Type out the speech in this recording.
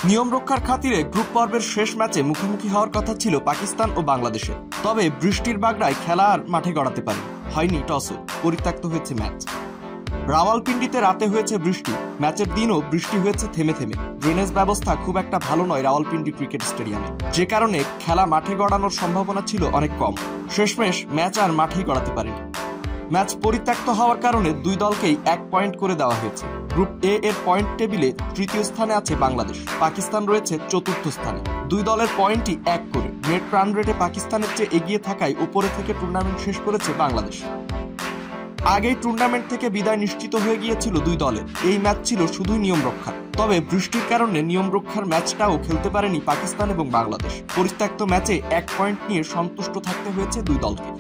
নিয়ম রক্ষার খাতিরে গ্রুপ পর্বের শেষ ম্যাচে মুখোমুখি হওয়ার কথা ছিল পাকিস্তান ও বাংলাদেশে। তবে বৃষ্টির বাগড়ায় খেলা আর মাঠে গড়াতে পারে হয়নি টসও, পরিত্যক্ত হয়েছে ম্যাচ। রাওয়ালপিন্ডিতে রাতে হয়েছে বৃষ্টি, ম্যাচের দিনও বৃষ্টি হয়েছে থেমে থেমে। ড্রেনেজ ব্যবস্থা খুব একটা ভালো নয় রাওয়ালপিন্ডি ক্রিকেট স্টেডিয়ামে, যে কারণে খেলা মাঠে গড়ানোর সম্ভাবনা ছিল অনেক কম। শেষমেশ ম্যাচ আর মাঠেই গড়াতে পারেনি। ম্যাচ পরিত্যক্ত হওয়ার কারণে দুই দলকেই 1 পয়েন্ট করে দেওয়া হয়েছে। গ্রুপ এ এর পয়েন্ট টেবিলে তৃতীয় স্থানে আছে বাংলাদেশ, পাকিস্তান রয়েছে চতুর্থ স্থানে। দুই দলের পয়েন্টই 1 করে। নেট রান রেটে পাকিস্তানের চেয়ে এগিয়ে থাকায় উপরে থেকে টুর্নামেন্ট শেষ করেছে বাংলাদেশ। আগেই টুর্নামেন্ট থেকে বিদায় নিশ্চিত হয়ে গিয়েছিল দুই দলের। এই ম্যাচ ছিল শুধুই নিয়ম রক্ষা। তবে বৃষ্টির কারণে নিয়ম রক্ষার ম্যাচটাও খেলতে পারেনি পাকিস্তান এবং বাংলাদেশ। পরিত্যক্ত ম্যাচে 1 পয়েন্ট নিয়ে সন্তুষ্ট থাকতে হয়েছে দুই দলকে।